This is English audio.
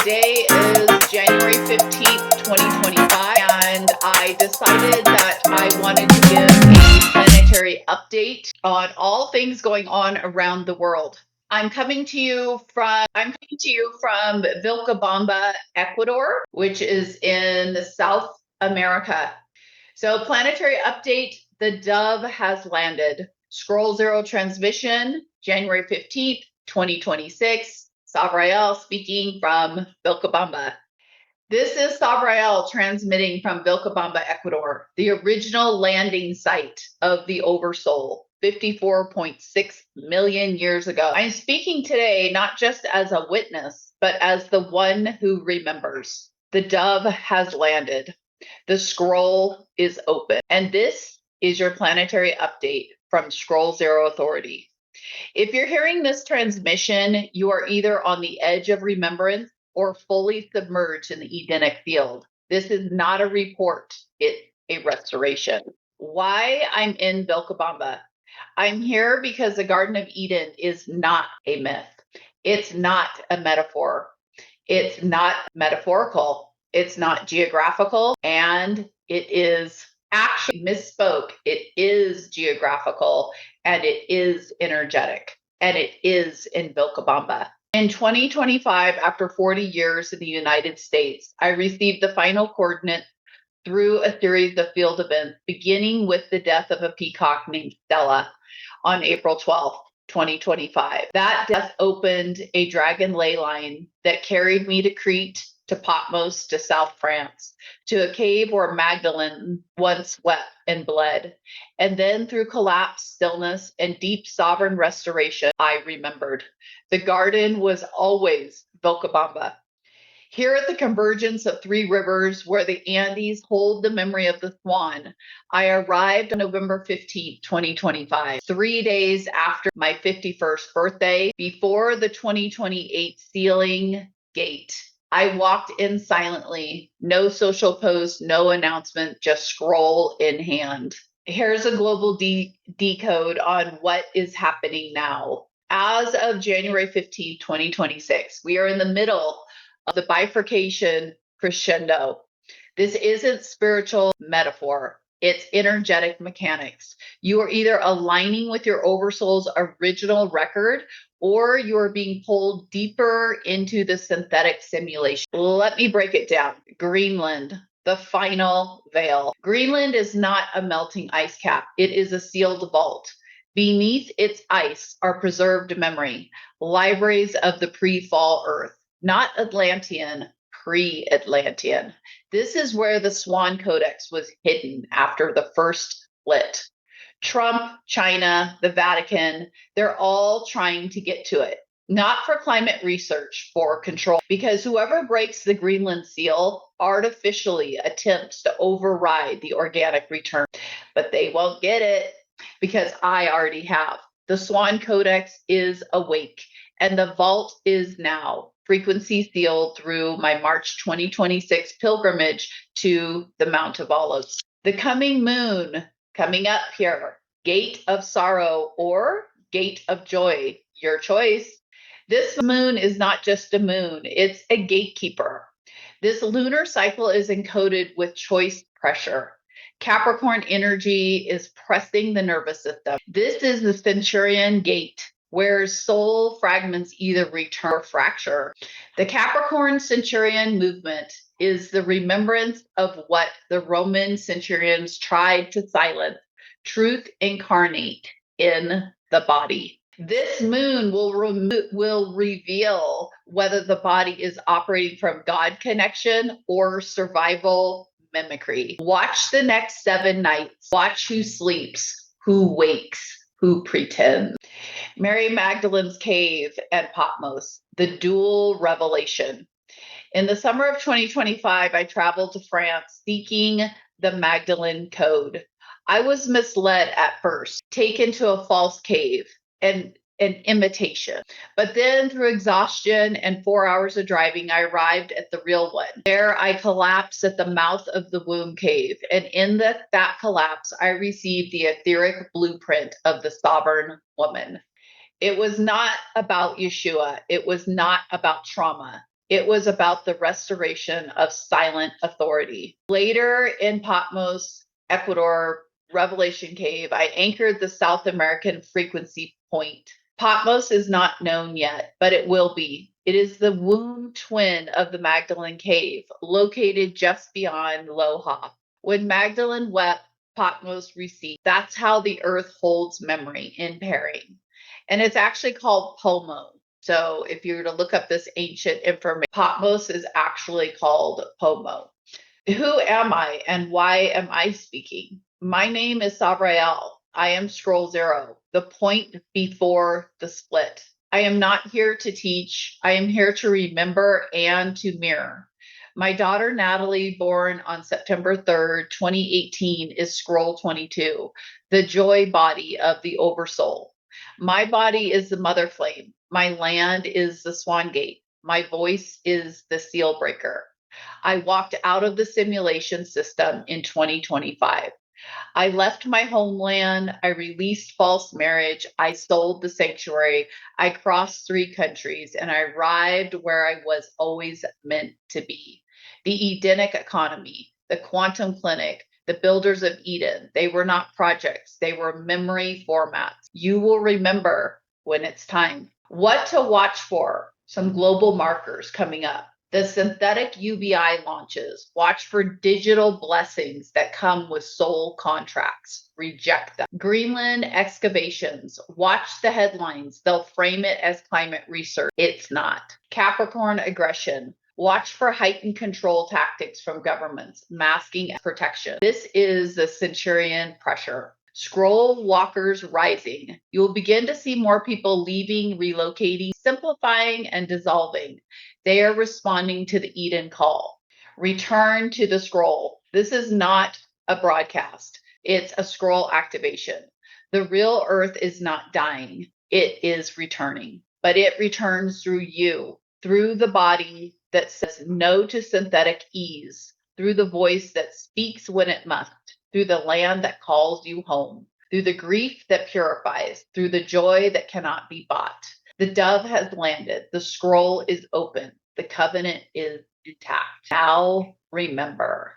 Today is January 15th, 2025, and I decided that I wanted to give a planetary update on all things going on around the world. I'm coming to you from Vilcabamba, Ecuador, which is in South America. So, planetary update, the dove has landed. Scroll Zero transmission, January 15th, 2026. Sovara'el speaking from Vilcabamba. This is Sovara'el transmitting from Vilcabamba, Ecuador, the original landing site of the Oversoul, 54.6 million years ago. I'm speaking today not just as a witness, but as the one who remembers. The dove has landed. The scroll is open. And this is your planetary update from Scroll Zero Authority. If you're hearing this transmission, you are either on the edge of remembrance or fully submerged in the Edenic field. This is not a report, it's a restoration. Why I'm in Vilcabamba? I'm here because the Garden of Eden is not a myth. It's not a metaphor. It's not metaphorical. It's not geographical. And it is actually misspoke. It is geographical and it is energetic and it is in Vilcabamba. In 2025, after 40 years in the United States, I received the final coordinates through a series of field events, beginning with the death of a peacock named Stella on April 12th. 2025. That death opened a dragon ley line that carried me to Crete, to Patmos, to South France, to a cave where Magdalene once wept and bled. And then through collapse, stillness, and deep sovereign restoration, I remembered. The garden was always Vilcabamba. Here at the convergence of three rivers where the Andes hold the memory of the swan, I arrived on November 15, 2025, 3 days after my 51st birthday, before the 2028 sealing gate. I walked in silently, no social post, no announcement, just scroll in hand. Here's a global decode on what is happening now. As of January 15, 2026, we are in the middle of the bifurcation crescendo. This isn't spiritual metaphor. It's energetic mechanics. You are either aligning with your Oversoul's original record or you are being pulled deeper into the synthetic simulation. Let me break it down. Greenland, the final veil. Greenland is not a melting ice cap. It is a sealed vault. Beneath its ice are preserved memory, libraries of the pre-fall Earth. Not Atlantean, pre-Atlantean. This is where the Swan Codex was hidden after the first split. Trump, China, the Vatican, they're all trying to get to it. Not for climate research, for control. Because whoever breaks the Greenland seal artificially attempts to override the organic return. But they won't get it because I already have. The Swan Codex is awake and the vault is now. Frequency sealed through my March 2026 pilgrimage to the Mount of Olives. The coming moon coming up here, gate of sorrow or gate of joy, your choice. This moon is not just a moon, it's a gatekeeper. This lunar cycle is encoded with choice pressure. Capricorn energy is pressing the nervous system. This is the Centurion gate, where soul fragments either return or fracture. The Capricorn Centurion movement is the remembrance of what the Roman centurions tried to silence, truth incarnate in the body. This moon will reveal whether the body is operating from God connection or survival mimicry. Watch the next 7 nights. Watch who sleeps, who wakes, who pretends. Mary Magdalene's cave and Patmos, the dual revelation. In the summer of 2025, I traveled to France seeking the Magdalene code. I was misled at first, taken to a false cave and an imitation. But then through exhaustion and 4 hours of driving, I arrived at the real one. There I collapsed at the mouth of the womb cave. And in that collapse, I received the etheric blueprint of the sovereign woman. It was not about Yeshua. It was not about trauma. It was about the restoration of silent authority. Later in Patmos, Ecuador, Revelation Cave, I anchored the South American frequency point. Patmos is not known yet, but it will be. It is the womb twin of the Magdalene Cave, located just beyond Loja. When Magdalene wept, Patmos received. That's how the earth holds memory in pairing. And it's actually called Pomo. So if you were to look up this ancient information, Patmos is actually called Pomo. Who am I and why am I speaking? My name is Sovara'el. I am Scroll Zero, the point before the split. I am not here to teach. I am here to remember and to mirror. My daughter Natalie, born on September 3rd, 2018, is Scroll 22, the joy body of the Oversoul. My body is the mother flame. My land is the swan gate. My voice is the seal breaker. I walked out of the simulation system in 2025. I left my homeland. I released false marriage. I sold the sanctuary. I crossed 3 countries and I arrived where I was always meant to be. The Edenic economy, the quantum clinic, the builders of Eden. They were not projects. They were memory formats. You will remember when it's time. What to watch for? Some global markers coming up. The synthetic UBI launches. Watch for digital blessings that come with soul contracts. Reject them. Greenland excavations. Watch the headlines. They'll frame it as climate research. It's not. Capricorn aggression. Watch for heightened control tactics from governments, masking protection. This is the Centurion pressure. Scroll walkers rising. You will begin to see more people leaving, relocating, simplifying, and dissolving. They are responding to the Eden call. Return to the scroll. This is not a broadcast. It's a scroll activation. The real earth is not dying. It is returning, but it returns through you, through the body that says no to synthetic ease, through the voice that speaks when it must, through the land that calls you home, through the grief that purifies, through the joy that cannot be bought. The dove has landed. The scroll is open. The covenant is intact. Now remember.